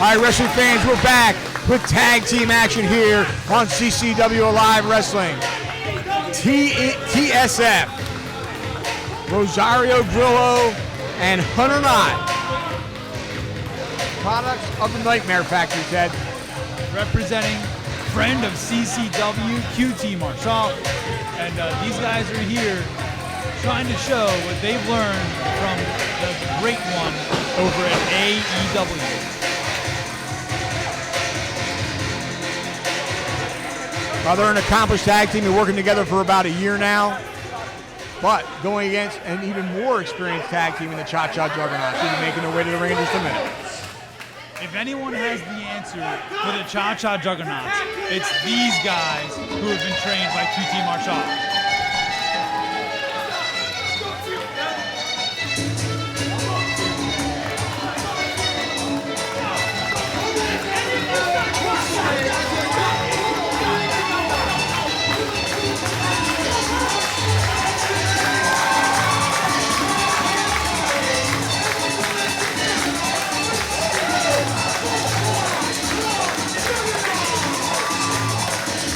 right, wrestling fans, we're back with tag team action here on CCW Live Wrestling. TSF, Rosario Grillo, and Hunter Knott. Products of the Nightmare Factory, Ted. Representing friend of CCW, QT Marshall. And these guys are here trying to show what they've learned from the great one over at AEW. Well, they're an accomplished tag team. They're working together for about a year now. But going against an even more experienced tag team in the Cha-Cha Juggernauts. They'll be making their way to the ring in just a minute. If anyone has the answer for the Cha-Cha Juggernauts, it's these guys who have been trained by QT Marshall.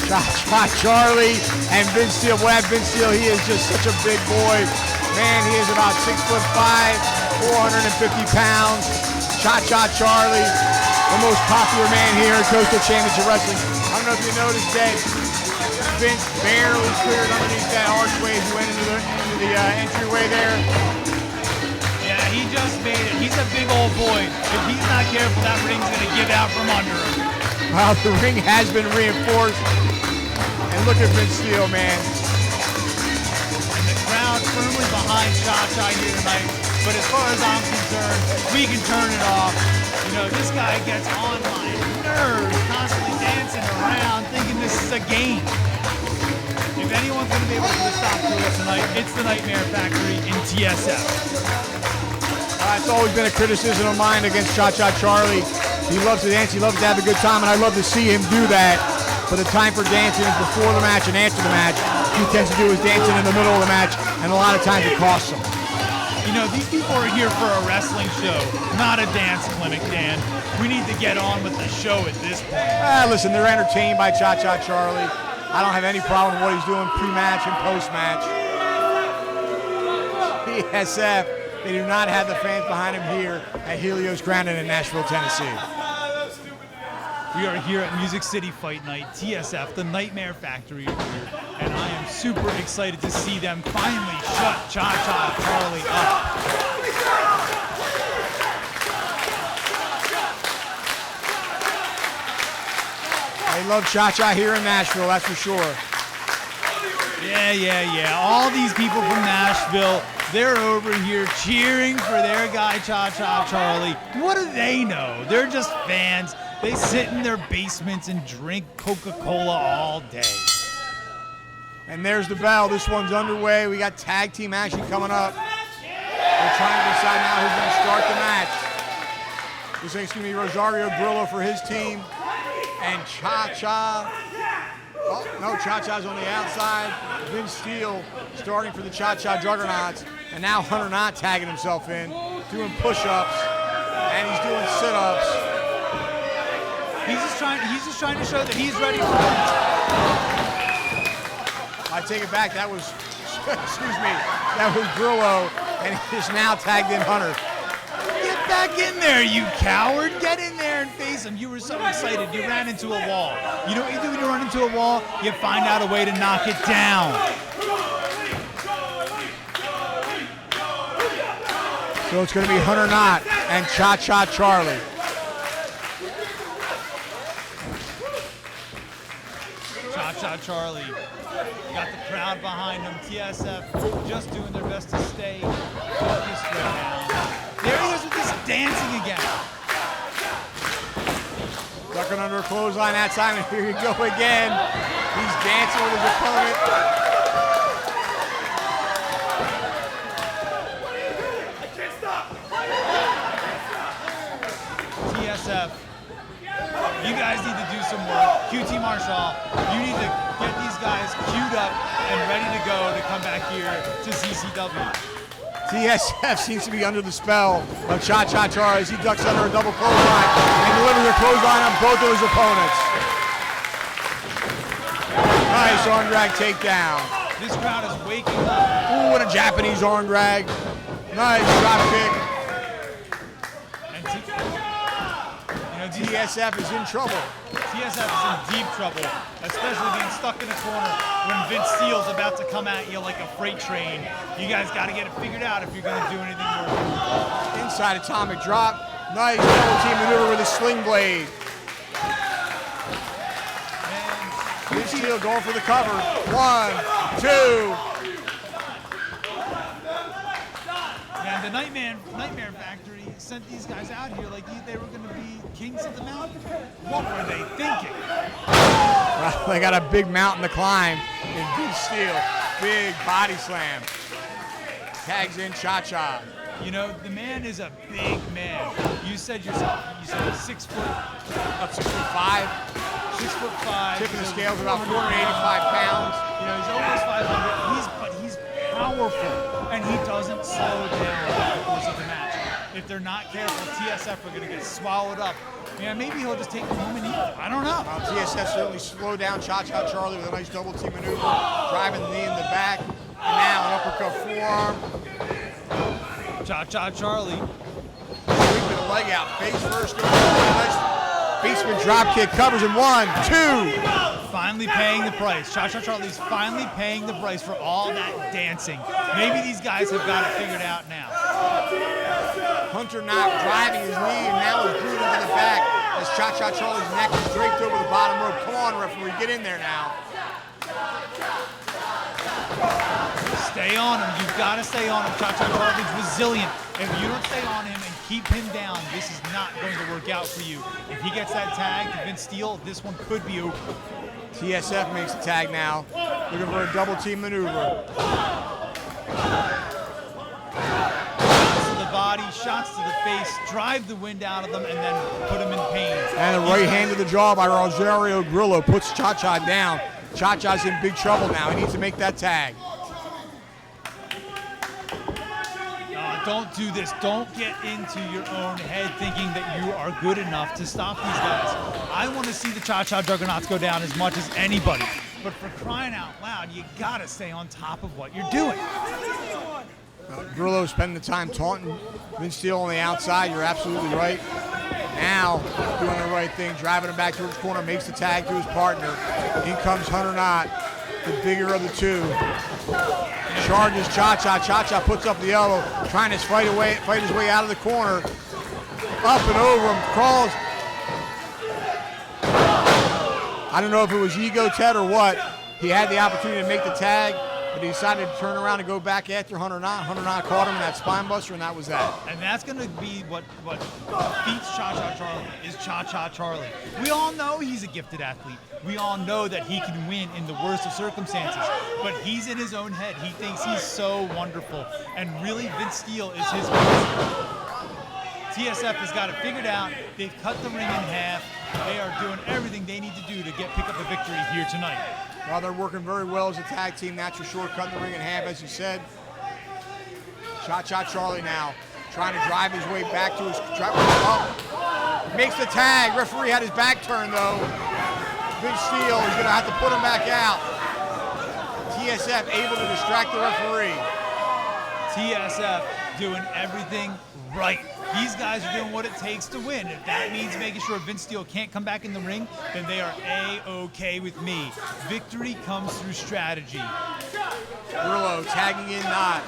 Cha-Cha Charlie and Vince Steele. Boy, Vince Steele, he is just such a big boy. Man, he is about 6'5", 450 pounds. Cha-Cha Charlie, the most popular man here at Coastal Championship Wrestling. I don't know if you noticed that Vince barely cleared underneath that archway as he went into the entryway there. Yeah, he just made it. He's a big old boy. If he's not careful, that ring's going to give out from under him. Well, the ring has been reinforced. And look at Vince Steele, man. And the crowd firmly behind Cha-Cha here tonight. But as far as I'm concerned, we can turn it off. You know, this guy gets on my nerves, constantly dancing around, thinking this is a game. If anyone's going to be able to put a stop to it tonight, it's the Nightmare Factory in TSF. It's always been a criticism of mine against Cha-Cha Charlie. He loves to dance, he loves to have a good time, and I love to see him do that. But the time for dancing is before the match and after the match. He tends to do his dancing in the middle of the match, and a lot of times it costs him. You know, these people are here for a wrestling show, not a dance clinic, Dan. We need to get on with the show at this point. Listen, they're entertained by Cha-Cha Charlie. I don't have any problem with what he's doing pre-match and post-match. TSF, they do not have the fans behind him here at Helios Ground in Nashville, Tennessee. We are here at Music City Fight Night, TSF, the Nightmare Factory here, and I am super excited to see them finally shut Cha-Cha Charlie up. They love Cha-Cha here in Nashville, that's for sure. Yeah. All these people from Nashville, they're over here cheering for their guy Cha-Cha Charlie. What do they know? They're just fans. They sit in their basements and drink Coca-Cola all day. And there's the bell. This one's underway. We got tag team action coming up. They're trying to decide now who's going to start the match. This is going to be Rosario Grillo for his team. And Cha-Cha. Oh, no, Cha-Cha's on the outside. Vince Steele starting for the Cha-Cha Juggernauts. And now Hunter Knott tagging himself in, doing push-ups. And he's doing sit-ups. He's just trying to show that he's ready for it. I take it back. That was, excuse me, that was Grillo, and he is now tagged in Hunter. Get back in there, you coward! Get in there and face him. You were so excited. You ran into a wall. You know what you do when you run into a wall? You find out a way to knock it down. So it's going to be Hunter Knott and Cha-Cha Charlie. Cha-Cha Charlie got the crowd behind him. TSF just doing their best to stay focused right now. There he is with this dancing again. Ducking under a clothesline that time, and here you go again. He's dancing with his opponent. TSF, you guys need to do some work. QT Marshall, you need to get these guys queued up and ready to go to come back here to CCW. TSF seems to be under the spell of Cha-Cha Charlie as he ducks under a double clothesline and delivers a clothesline on both of his opponents. Nice arm drag takedown. This crowd is waking up. Ooh, what a Japanese arm drag. Nice drop kick. And TSF is in trouble. TSF is in deep trouble, especially being stuck in a corner when Vince Steele's about to come at you like a freight train. You guys got to get it figured out if you're going to do anything more. Inside atomic drop. Nice double team maneuver with a sling blade. Vince Steele going for the cover. 1, 2. And the Nightmare Factory sent these guys out here like they were going to be kings of the mountain. What were they thinking? Well, they got a big mountain to climb in Vince Steele. Big body slam. Tags in Cha-Cha. You know, the man is a big man. You said yourself, he's 6 foot. Up 6'5". 6'5". Tipping the scales about 485 pounds. You know, he's almost 500. But he's powerful, and he doesn't slow down over the course of the match. If they're not careful, TSF are going to get swallowed up. Yeah, maybe he'll just take them home and eat them. I don't know. TSF certainly slowed down Cha-Cha Charlie with a nice double team maneuver, driving the knee in the back, and now an uppercut forearm. Cha-Cha Charlie. Sweeping the leg out, face first. Nice basement drop kick, covers in 1, 2. Finally paying the price. Cha-Cha Charlie's finally paying the price for all that dancing. Maybe these guys have got it figured out now. Hunter Knott driving his knee and now is brewed into the back as Cha-Cha Charlie's neck is draped over the bottom rope. Come on, referee, get in there now. Stay on him. You've got to stay on him. Cha-Cha Charlie's resilient. If you don't stay on him and keep him down, this is not going to work out for you. If he gets that tag to Vince Steele, this one could be over. TSF makes the tag now, looking for a double team maneuver. Shots to the body, shots to the face, drive the wind out of them, and then put him in pain. And a right hand to the jaw by Rosario Grillo puts Cha-Cha down. Cha-Cha's in big trouble now. He needs to make that tag. Don't do this. Don't get into your own head thinking that you are good enough to stop these guys. I want to see the Cha-Cha Juggernauts go down as much as anybody. But for crying out loud, you got to stay on top of what you're doing. Grillo spending the time taunting Vince Steele on the outside. You're absolutely right. Now, doing the right thing, driving him back towards the corner, makes the tag to his partner. In comes Hunter Knott, the bigger of the two. Charges Cha-Cha. Cha-Cha puts up the elbow, trying to fight his way out of the corner. Up and over him, crawls. I don't know if it was ego, Ted, or what. He had the opportunity to make the tag, but he decided to turn around and go back after Hunter Knott. Hunter Knott caught him in that spine buster, and that was that. And that's going to be what defeats Cha-Cha Charlie, is Cha-Cha Charlie. We all know he's a gifted athlete. We all know that he can win in the worst of circumstances, but he's in his own head. He thinks he's so wonderful, and really Vince Steele is his master. TSF has got it figured out. They've cut the ring in half. They are doing everything they need to do to pick up a victory here tonight. Well, they're working very well as a tag team, that's for sure. Cutting the ring in half, as you said. Cha-Cha Charlie now trying to drive his way back to his makes the tag. Referee had his back turned though. Vince Steele is going to have to put him back out. TSF able to distract the referee. TSF doing everything right. These guys are doing what it takes to win. If that means making sure Vince Steele can't come back in the ring, then they are A-OK with me. Victory comes through strategy. Grillo tagging in Knott.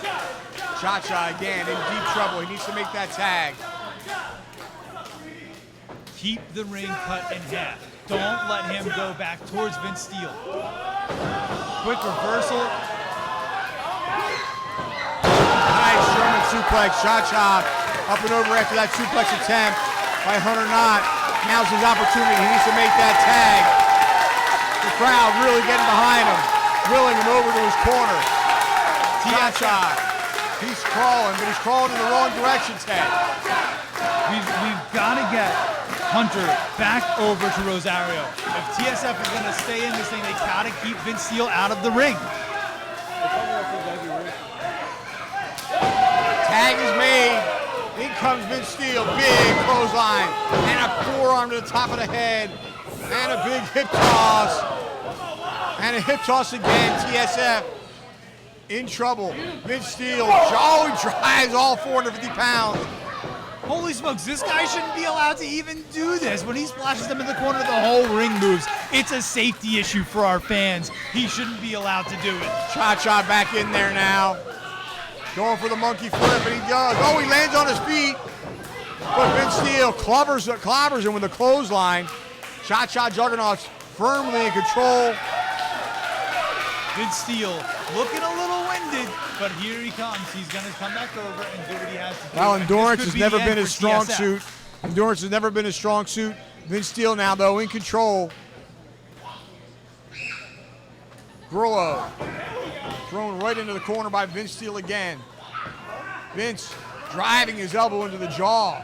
Cha-Cha again in deep trouble. He needs to make that tag. Keep the ring cut in half. Don't let him go back towards Vince Steele. Quick reversal. Nice German suplex. Cha-Cha up and over after that suplex attempt by Hunter Knott. Now's his opportunity. He needs to make that tag. The crowd really getting behind him, willing him over to his corner. Cha-Cha, he's crawling, but he's crawling in the wrong direction, Ted. We've got to get Hunter back over to Rosario. If TSF is going to stay in this thing, they got to keep Vince Steele out of the ring. comes Vince Steele, big clothesline, and a forearm to the top of the head, and a big hip toss, and a hip toss again. TSF in trouble. Vince Steele, Joey drives all 450 pounds. Holy smokes, this guy shouldn't be allowed to even do this. When he splashes them in the corner, the whole ring moves. It's a safety issue for our fans. He shouldn't be allowed to do it. Cha-Cha back in there now. Going for the monkey flip, and he does. Oh, he lands on his feet. But Vince Steele clobbers him with a clothesline. Cha-Cha Juggernauts firmly in control. Vince Steele looking a little winded, but here he comes. He's going to come back over and do what he has to do. Well, endurance has never been his his strong suit. Endurance has never been his strong suit. Vince Steele now, though, in control. Grillo thrown right into the corner by Vince Steele again. Vince driving his elbow into the jaw.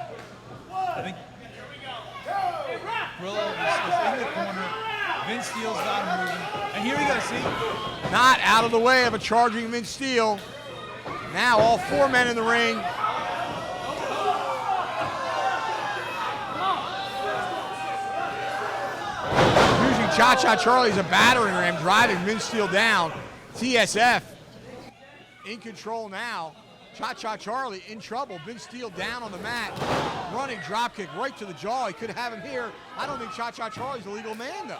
I think Grillo is in the corner. Vince Steele's got him moving. And here we go, see? Not out of the way of a charging Vince Steele. Now all 4 men in the ring. Using Cha-Cha Charlie as a battering ram, driving Vince Steele down. TSF in control now. Cha-Cha Charlie in trouble. Vince Steele down on the mat. Running dropkick right to the jaw. He could have him here. I don't think Cha-Cha Charlie's a legal man, though.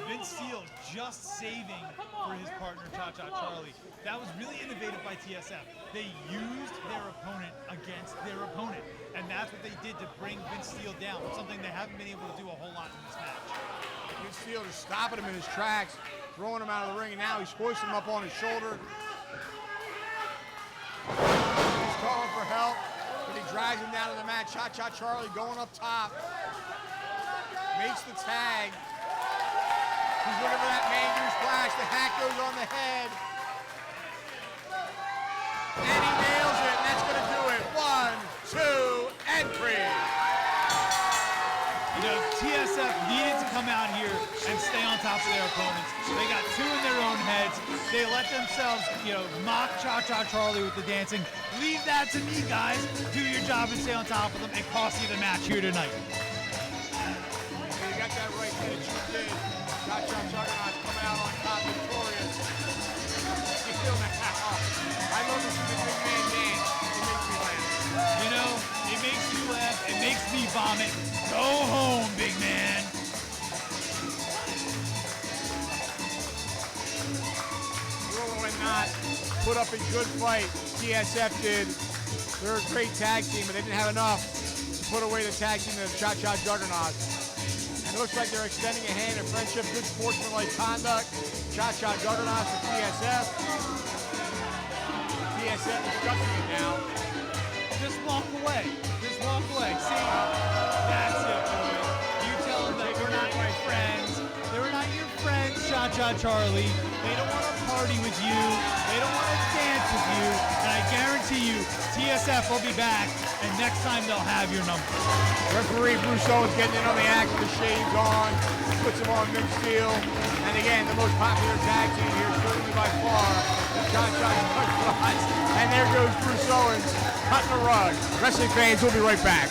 Vince Steele just saving for his partner, Cha-Cha Charlie. That was really innovative by TSF. They used their opponent against their opponent, and that's what they did to bring Vince Steele down, something they haven't been able to do a whole lot in this match. Vince Steele just stopping him in his tracks, throwing him out of the ring, and now he's hoisting him up on his shoulder. He's calling for help, but he drags him down to the mat. Cha-Cha Charlie going up top. Makes the tag. He's looking for that Mangrel splash. The hack goes on the head. And he nails it, and that's going to do it. 1, 2, and 3. You know, TSF needed to come out here and stay on top of their opponents. They got two in their own heads. They let themselves, mock Cha-Cha Charlie with the dancing. Leave that to me, guys. Do your job and stay on top of them and cost you the match here tonight. You got that right, Heath. You did. Cha-Cha Juggernauts coming out on top victorious. You feel that? I love to see the big man dance. It makes me laugh. It makes you laugh. It makes me vomit. Go home, big man. Grillo and Knott put up a good fight. TSF did. They're a great tag team, but they didn't have enough to put away the tag team of Cha-Cha Juggernauts. It looks like they're extending a hand of friendship, good sportsmanlike conduct. Cha-Cha Juggernauts for TSF. TSF is ducking it now. Just walk away. Just walk away. See? That's it, boys. You tell them that we're not your friends. They're not your friends, Cha-Cha Charlie. They don't want to party with you. They don't want to dance with you. And I guarantee you, TSF will be back, and next time they'll have your number. Referee Brew is getting in on the act with the shades on. Puts him on Vince Steele. And again, the most popular tag team here, certainly by far, the Cha-Cha Juggernauts. And there goes Bruce Owens, cutting the rug. Wrestling fans, we'll be right back.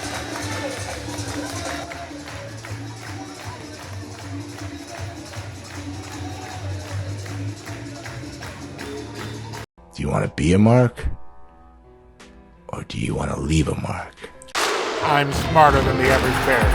Do you want to be a mark? Or do you want to leave a mark? I'm smarter than the average bear.